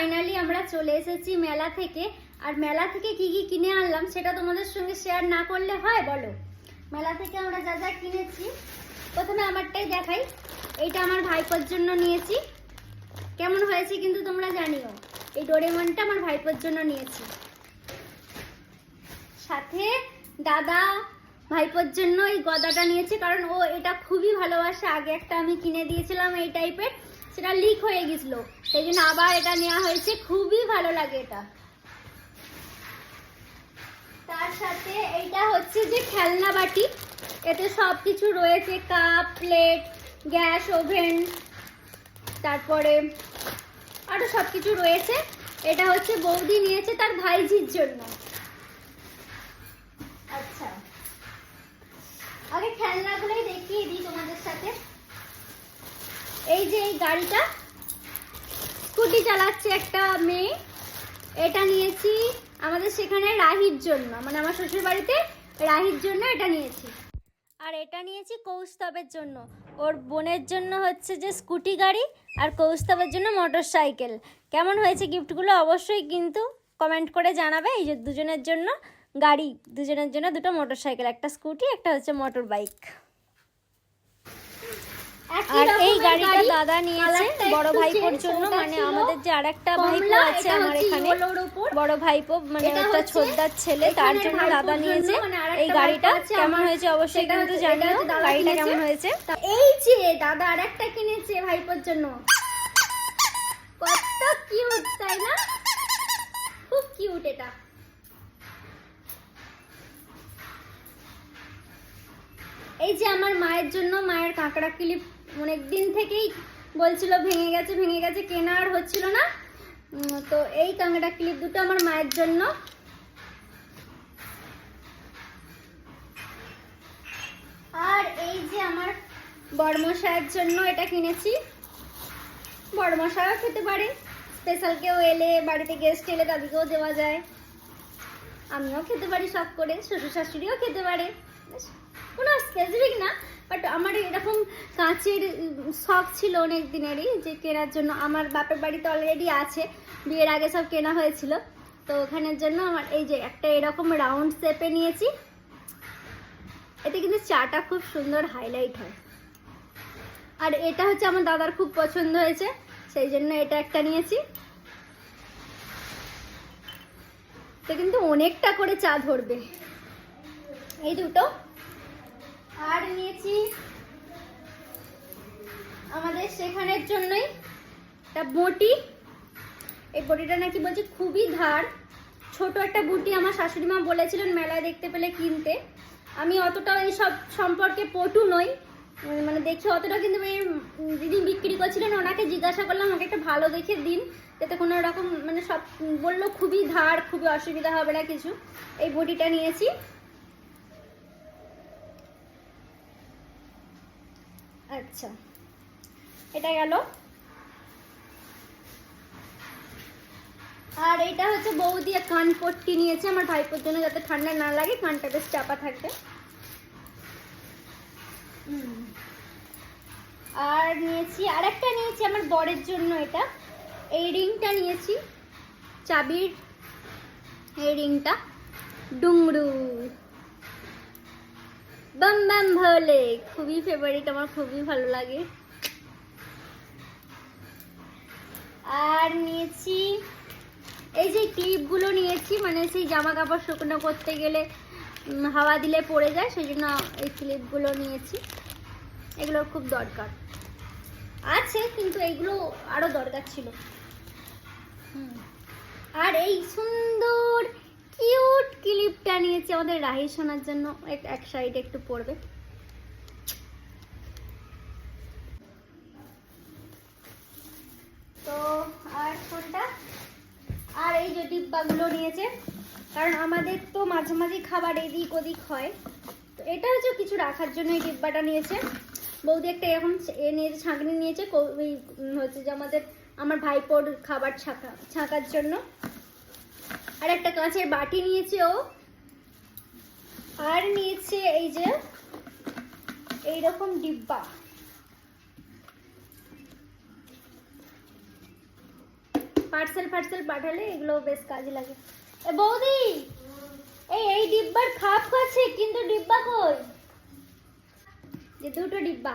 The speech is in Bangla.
ফাইনালি আমরা চলে এসেছি মেলা থেকে। আর মেলা থেকে কি কি কিনে আনলাম সেটা তোমাদের সঙ্গে শেয়ার না করলে হয় বলো। মেলা থেকে আমরা যা যা কিনেছি, প্রথমে আমারটাই দেখাই। এইটা আমার ভাইপোর জন্য নিয়েছি, কেমন হয়েছে কিন্তু তোমরা জানিও। এই ডোরেমনটা আমার ভাইপোর জন্য নিয়েছি। সাথে দাদা ভাইপোর জন্য এই গদাটা নিয়েছে, কারণ ও এটা খুবই ভালোবাসে। আগে একটা আমি কিনে দিয়েছিলাম এই টাইপের, সেটা লিক হয়ে গেছিল, সেই জন্য আবার এটা নেওয়া হয়েছে। খুবই ভালো লাগে এটা। তার সাথে এইটা হচ্ছে যে খেলনা বাটি, এতে সব কিছু রয়েছে, কাপ, প্লেট, গ্যাস ওভেন, তারপরে আরো সব কিছু রয়েছে। এটা হচ্ছে বৌদি নিয়েছে তার ভাইঝির জন্য। আচ্ছা, আগে খেলনাগুলোই দেখিয়ে দিই তোমাদের সাথে। এই যে এই গাড়িটা, স্কুটি চালাচ্ছে একটা মেয়ে, এটা নিয়েছি আমাদের সেখানে রাহির জন্য, মানে আমার শ্বশুর বাড়িতে রাহির জন্য এটা নিয়েছি। আর এটা নিয়েছি কৌস্তবের জন্য, ওর বোনের জন্য হচ্ছে যে স্কুটি গাড়ি, আর কৌস্তবের জন্য মোটর সাইকেল। কেমন হয়েছে গিফটগুলো অবশ্যই কিন্তু কমেন্ট করে জানাবে। এই যে দুজনের জন্য গাড়ি, দুজনের জন্য দুটো মোটর সাইকেল, একটা স্কুটি, একটা হচ্ছে মোটর বাইক। আর এই গাড়িটা দাদা নিয়েছে বড় ভাইপোর জন্য, মানে আমাদের যে আরেকটা ভাইপো আছে আমার এখানে, বড় ভাইপো মানে একটা ছোটদার ছেলে, তার জন্য দাদা নিয়েছে এই গাড়িটা। কেমন হয়েছে অবশ্যই কিন্তু জানিও গাড়িটা কেমন হয়েছে। এই যে দাদা আরেকটা কিনেছে ভাইপোর জন্য, কত কিউট তাই না? খুব কিউট এটা। এই যে আমার মায়ের জন্য, মায়ের কাঁকড়া ক্লিপ অনেক দিন থেকেই বলছিল ভেঙে গেছে ভেঙে গেছে, কেনা আর হচ্ছিল না, তো এই কাঁকড়া ক্লিপ দুটো আমার মায়ের জন্য। আর এই যে আমার বড়মশাইয়ের জন্য এটা কিনেছি। বড়মশাইও খেতে পারে, স্পেশাল কেউ এলে, বাড়িতে গেস্ট এলে তাদেরকেও দেওয়া যায়। আমিও খেতে পারি শখ করে, শ্বশুর শাশুড়িও খেতে পারে, কোনো স্পেসিফিক না। বাট আমার এরকম কাঁচের শখ ছিল অনেক দিনেরই, যে কেনার জন্য। আমার বাপের বাড়িতে অলরেডি আছে, বিয়ের আগে সব কেনা হয়েছিল, তো ওখানের জন্য আমার এই যে একটা এরকম রাউন্ড শেপে নিয়েছি। এতে কিন্তু চাটা খুব সুন্দর হাইলাইট হয়। আর এটা হচ্ছে আমার দাদার খুব পছন্দ হয়েছে, সেই জন্য এটা একটা নিয়েছি। তো কিন্তু অনেকটা করে চা ধরবে এই দুটো। আর নিয়েছি আমাদের সেখানের জন্যই একটা বটি। এই বটিটা নাকি বলছে খুবই ধার, ছোট একটা বুটি। আমার শাশুড়ি মা বলেছিলেন মেলায় দেখতে পেলে কিনতে। আমি অতটা এই সব সম্পর্কে পটু নই, মানে দেখি অতটা, কিন্তু যিনি বিক্রি করছিলেন ওনাকে জিজ্ঞাসা করলাম আমাকে একটা ভালো দেখে দিন, যাতে কোনো রকম মানে সব বললো খুবই ধার, খুবই অসুবিধা হবে না কিছু। এই বটিটা নিয়েছি। আচ্ছা, এটা গেল। আর এটা হচ্ছে বৌদি কান পট্টি নিয়েছে আমার ভাইপোর জন্য, যাতে ঠান্ডা না লাগে, কানটা বেশ চাপা থাকবে। আর নিয়েছি আরেকটা, নিয়েছি আমার বরের জন্য এটা, এই রিংটা নিয়েছি, চাবির এই রিংটা, ডুংরু বাম বাম ভোলে, খুবই ফেভারিট আমার, খুবই ভালো লাগে। আর নিয়েছি এই যে ক্লিপগুলো নিয়েছি, মানে সেই জামা কাপড় শুকনো করতে গেলে হাওয়া দিলে পড়ে যায়, সেই জন্য এই ক্লিপগুলো নিয়েছি। এগুলোর খুব দরকার আছে, কিন্তু এইগুলো আরো দরকার ছিল। আর এই সুন্দর কিউট ক্লিপটা নিয়েছি আমাদের রাহি সোনার জন্য, এক সাইডে একটু পড়বে। তো আর কোনটা, আর এই যে ডিব্বাগুলো নিয়েছে, কারণ আমাদের তো মাঝে মাঝে খাবার এদিক ওদিক হয়, তো এটা হচ্ছে কিছু রাখার জন্য এই ডিব্বাটা নিয়েছে। বৌদি একটা এরকম নিয়েছে, ছাঁকনি নিয়েছে, হচ্ছে যে আমার ভাইপোর খাবার ছাঁকার জন্য। আর একটা কাঁচের বাটি নিয়েছে ও। আর নিয়েছে এই যে এইরকম ডিব্বা, পার্সেল পাঠালে এগুলো বেশ কাজে লাগে। এ বৌদি, এই ডিব্বার খাপ আছে, কিন্তু ডিব্বা কই? যে দুটো ডিব্বা